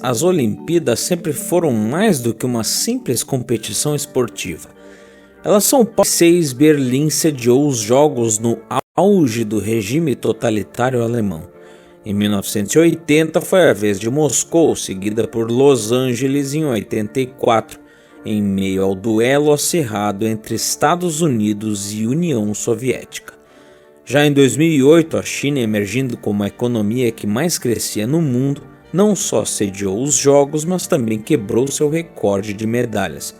as Olimpíadas sempre foram mais do que uma simples competição esportiva. Elas são parte 6. Berlim sediou os Jogos no auge do regime totalitário alemão. Em 1980 foi a vez de Moscou, seguida por Los Angeles em 84, em meio ao duelo acirrado entre Estados Unidos e União Soviética. Já em 2008, a China, emergindo como a economia que mais crescia no mundo, não só sediou os Jogos, mas também quebrou seu recorde de medalhas.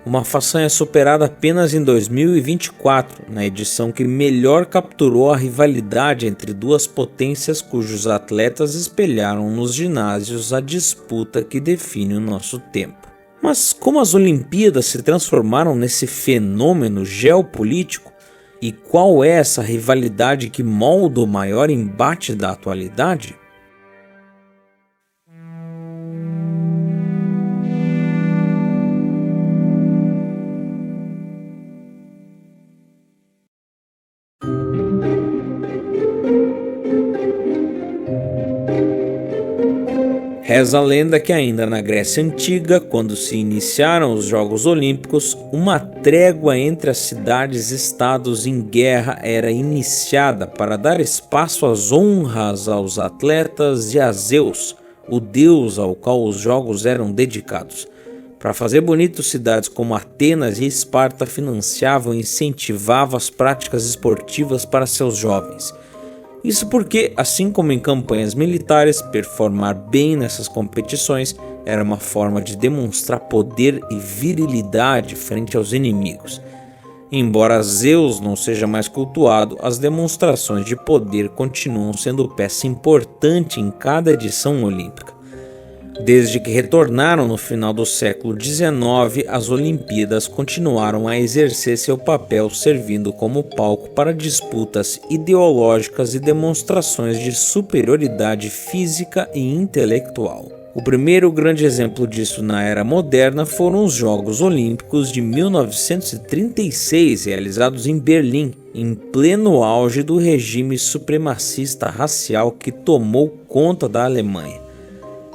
Uma façanha superada apenas em 2024, na edição que melhor capturou a rivalidade entre duas potências cujos atletas espelharam nos ginásios a disputa que define o nosso tempo. Mas como as Olimpíadas se transformaram nesse fenômeno geopolítico? E qual é essa rivalidade que molda o maior embate da atualidade? Reza a lenda que ainda na Grécia Antiga, quando se iniciaram os Jogos Olímpicos, uma trégua entre as cidades-estados em guerra era iniciada para dar espaço às honras aos atletas e a Zeus, o deus ao qual os Jogos eram dedicados. Para fazer bonito, cidades como Atenas e Esparta financiavam e incentivavam as práticas esportivas para seus jovens. Isso porque, assim como em campanhas militares, performar bem nessas competições era uma forma de demonstrar poder e virilidade frente aos inimigos. Embora Zeus não seja mais cultuado, as demonstrações de poder continuam sendo peça importante em cada edição olímpica. Desde que retornaram no final do século XIX, as Olimpíadas continuaram a exercer seu papel servindo como palco para disputas ideológicas e demonstrações de superioridade física e intelectual. O primeiro grande exemplo disso na era moderna foram os Jogos Olímpicos de 1936, realizados em Berlim, em pleno auge do regime supremacista racial que tomou conta da Alemanha.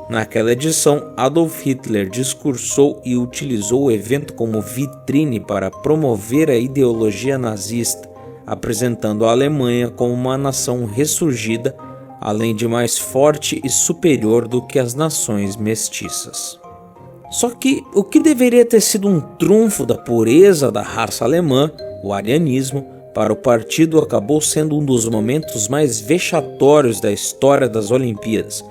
Naquela edição, Adolf Hitler discursou e utilizou o evento como vitrine para promover a ideologia nazista, apresentando a Alemanha como uma nação ressurgida, além de mais forte e superior do que as nações mestiças. Só que o que deveria ter sido um trunfo da pureza da raça alemã, o arianismo, para o partido acabou sendo um dos momentos mais vexatórios da história das Olimpíadas,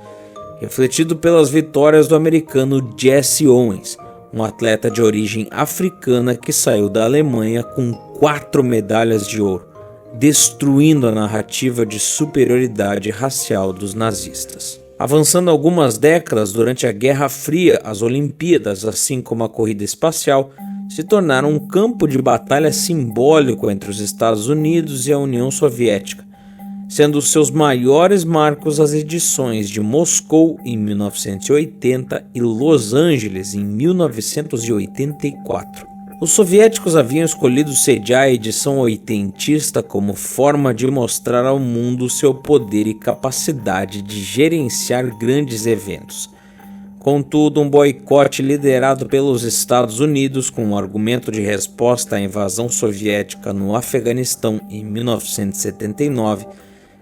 refletido pelas vitórias do americano Jesse Owens, um atleta de origem africana que saiu da Alemanha com 4 medalhas de ouro, destruindo a narrativa de superioridade racial dos nazistas. Avançando algumas décadas, durante a Guerra Fria, as Olimpíadas, assim como a corrida espacial, se tornaram um campo de batalha simbólico entre os Estados Unidos e a União Soviética, sendo seus maiores marcos as edições de Moscou em 1980 e Los Angeles em 1984. Os soviéticos haviam escolhido sediar a edição oitentista como forma de mostrar ao mundo seu poder e capacidade de gerenciar grandes eventos. Contudo, um boicote liderado pelos Estados Unidos com o argumento de resposta à invasão soviética no Afeganistão em 1979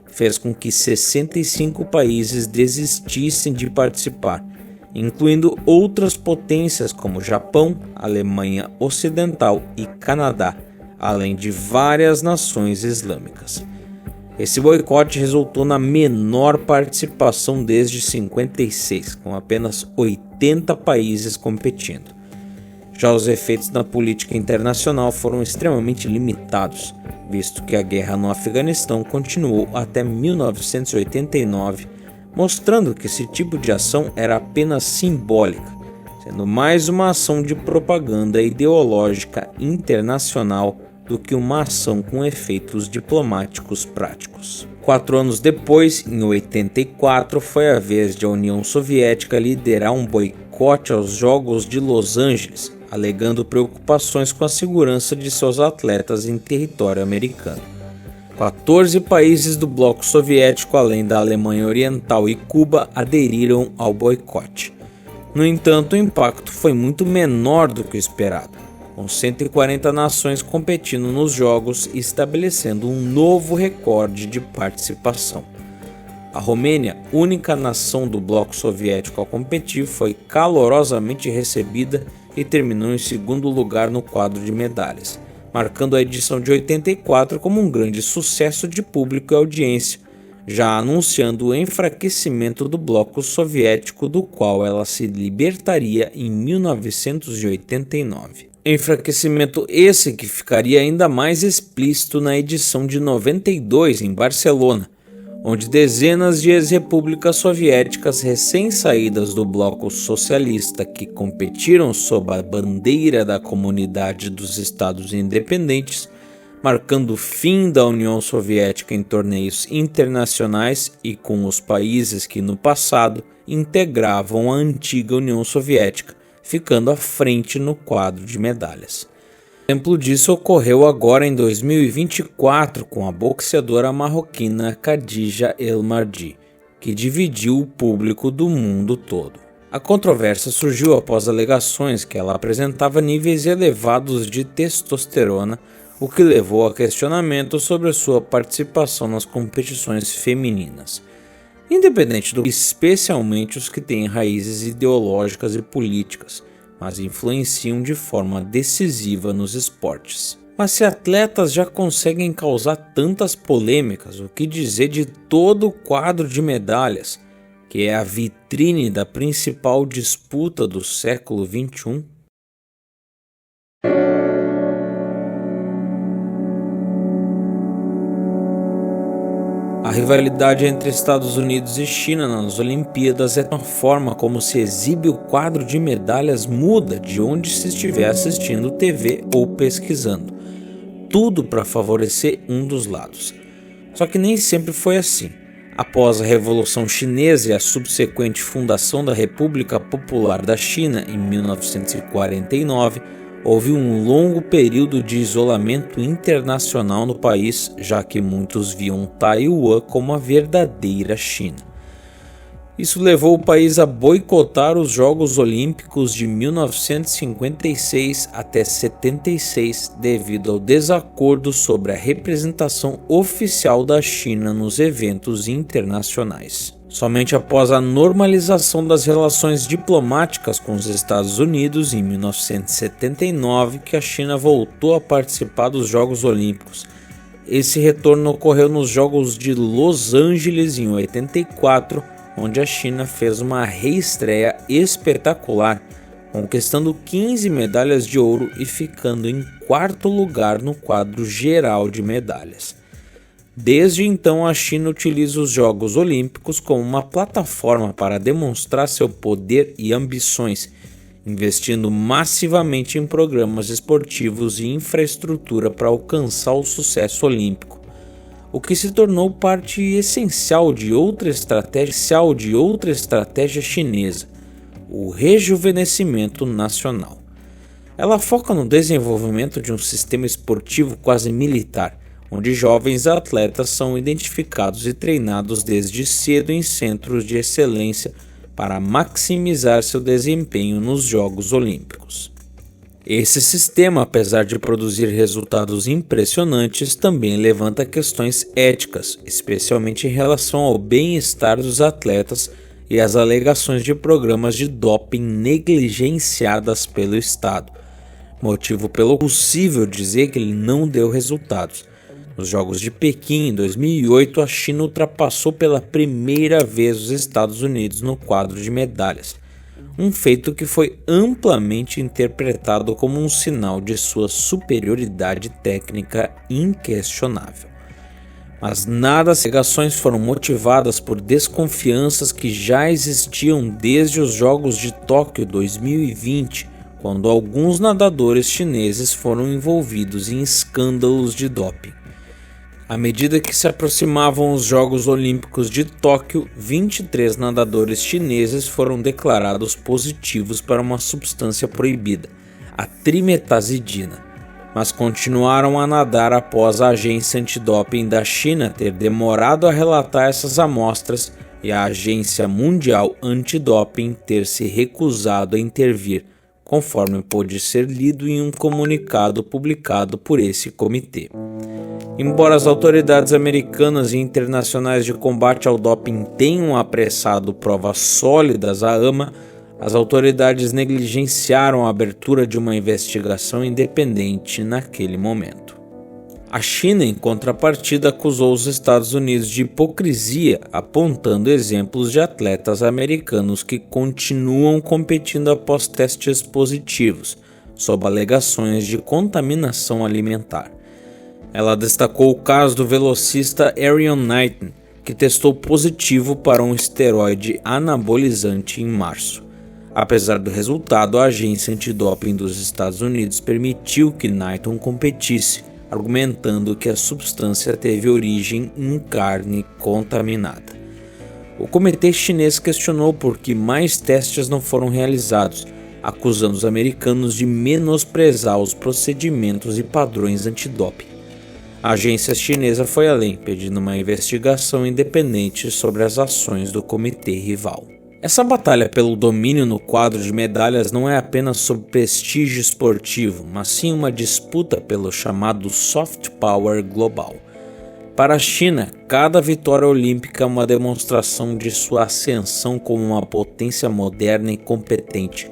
fez com que 65 países desistissem de participar, incluindo outras potências como Japão, Alemanha Ocidental e Canadá, além de várias nações islâmicas. Esse boicote resultou na menor participação desde 56, com apenas 80 países competindo. Já os efeitos na política internacional foram extremamente limitados, visto que a guerra no Afeganistão continuou até 1989, mostrando que esse tipo de ação era apenas simbólica, sendo mais uma ação de propaganda ideológica internacional do que uma ação com efeitos diplomáticos práticos. 4 anos depois, em 84, foi a vez de a União Soviética liderar um boicote aos Jogos de Los Angeles, alegando preocupações com a segurança de seus atletas em território americano. 14 países do bloco soviético, além da Alemanha Oriental e Cuba, aderiram ao boicote. No entanto, o impacto foi muito menor do que o esperado, com 140 nações competindo nos jogos e estabelecendo um novo recorde de participação. A Romênia, única nação do bloco soviético a competir, foi calorosamente recebida e terminou em segundo lugar no quadro de medalhas, marcando a edição de 84 como um grande sucesso de público e audiência, já anunciando o enfraquecimento do bloco soviético, do qual ela se libertaria em 1989. Enfraquecimento esse que ficaria ainda mais explícito na edição de 92 em Barcelona, onde dezenas de ex-repúblicas soviéticas recém-saídas do bloco socialista que competiram sob a bandeira da Comunidade dos Estados Independentes, marcando o fim da União Soviética em torneios internacionais e com os países que no passado integravam a antiga União Soviética, ficando à frente no quadro de medalhas. Exemplo disso ocorreu agora em 2024 com a boxeadora marroquina Khadija El Mardi, que dividiu o público do mundo todo. A controvérsia surgiu após alegações que ela apresentava níveis elevados de testosterona, o que levou a questionamento sobre sua participação nas competições femininas, especialmente os que têm raízes ideológicas e políticas, mas influenciam de forma decisiva nos esportes. Mas se atletas já conseguem causar tantas polêmicas, o que dizer de todo o quadro de medalhas, que é a vitrine da principal disputa do século XXI? A rivalidade entre Estados Unidos e China nas Olimpíadas é uma forma como se exibe o quadro de medalhas muda de onde se estiver assistindo TV ou pesquisando. Tudo para favorecer um dos lados. Só que nem sempre foi assim. Após a Revolução Chinesa e a subsequente fundação da República Popular da China em 1949, houve um longo período de isolamento internacional no país, já que muitos viam Taiwan como a verdadeira China. Isso levou o país a boicotar os Jogos Olímpicos de 1956 até 76 devido ao desacordo sobre a representação oficial da China nos eventos internacionais. Somente após a normalização das relações diplomáticas com os Estados Unidos em 1979 que a China voltou a participar dos Jogos Olímpicos. Esse retorno ocorreu nos Jogos de Los Angeles em 84, onde a China fez uma reestreia espetacular, conquistando 15 medalhas de ouro e ficando em quarto lugar no quadro geral de medalhas. Desde então, a China utiliza os Jogos Olímpicos como uma plataforma para demonstrar seu poder e ambições, investindo massivamente em programas esportivos e infraestrutura para alcançar o sucesso olímpico, o que se tornou parte essencial de outra estratégia chinesa, o rejuvenescimento nacional. Ela foca no desenvolvimento de um sistema esportivo quase militar, onde jovens atletas são identificados e treinados desde cedo em centros de excelência para maximizar seu desempenho nos Jogos Olímpicos. Esse sistema, apesar de produzir resultados impressionantes, também levanta questões éticas, especialmente em relação ao bem-estar dos atletas e as alegações de programas de doping negligenciadas pelo Estado, motivo pelo possível dizer que ele não deu resultados. Nos Jogos de Pequim, em 2008, a China ultrapassou pela primeira vez os Estados Unidos no quadro de medalhas, um feito que foi amplamente interpretado como um sinal de sua superioridade técnica inquestionável. Mas as alegações foram motivadas por desconfianças que já existiam desde os Jogos de Tóquio 2020, quando alguns nadadores chineses foram envolvidos em escândalos de doping. À medida que se aproximavam os Jogos Olímpicos de Tóquio, 23 nadadores chineses foram declarados positivos para uma substância proibida, a trimetazidina, mas continuaram a nadar após a agência antidoping da China ter demorado a relatar essas amostras e a Agência Mundial Antidoping ter se recusado a intervir, conforme pôde ser lido em um comunicado publicado por esse comitê. Embora as autoridades americanas e internacionais de combate ao doping tenham apressado provas sólidas à AMA, as autoridades negligenciaram a abertura de uma investigação independente naquele momento. A China, em contrapartida, acusou os Estados Unidos de hipocrisia, apontando exemplos de atletas americanos que continuam competindo após testes positivos, sob alegações de contaminação alimentar. Ela destacou o caso do velocista Erriyon Knighton, que testou positivo para um esteroide anabolizante em março. Apesar do resultado, a agência antidoping dos Estados Unidos permitiu que Knighton competisse, argumentando que a substância teve origem em carne contaminada. O comitê chinês questionou por que mais testes não foram realizados, acusando os americanos de menosprezar os procedimentos e padrões antidoping. A agência chinesa foi além, pedindo uma investigação independente sobre as ações do comitê rival. Essa batalha pelo domínio no quadro de medalhas não é apenas sobre prestígio esportivo, mas sim uma disputa pelo chamado soft power global. Para a China, cada vitória olímpica é uma demonstração de sua ascensão como uma potência moderna e competente,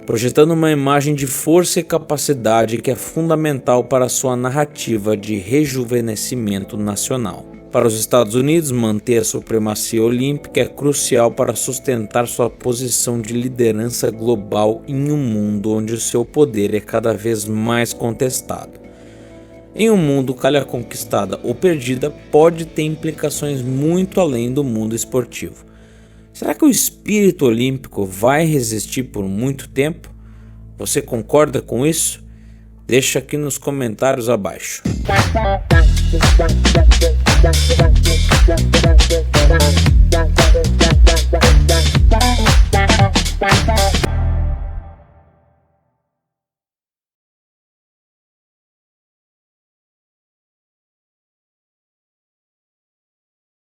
projetando uma imagem de força e capacidade que é fundamental para sua narrativa de rejuvenescimento nacional. Para os Estados Unidos, manter a supremacia olímpica é crucial para sustentar sua posição de liderança global em um mundo onde o seu poder é cada vez mais contestado. Em um mundo calha conquistada ou perdida, pode ter implicações muito além do mundo esportivo. Será que o espírito olímpico vai resistir por muito tempo? Você concorda com isso? Deixa aqui nos comentários abaixo.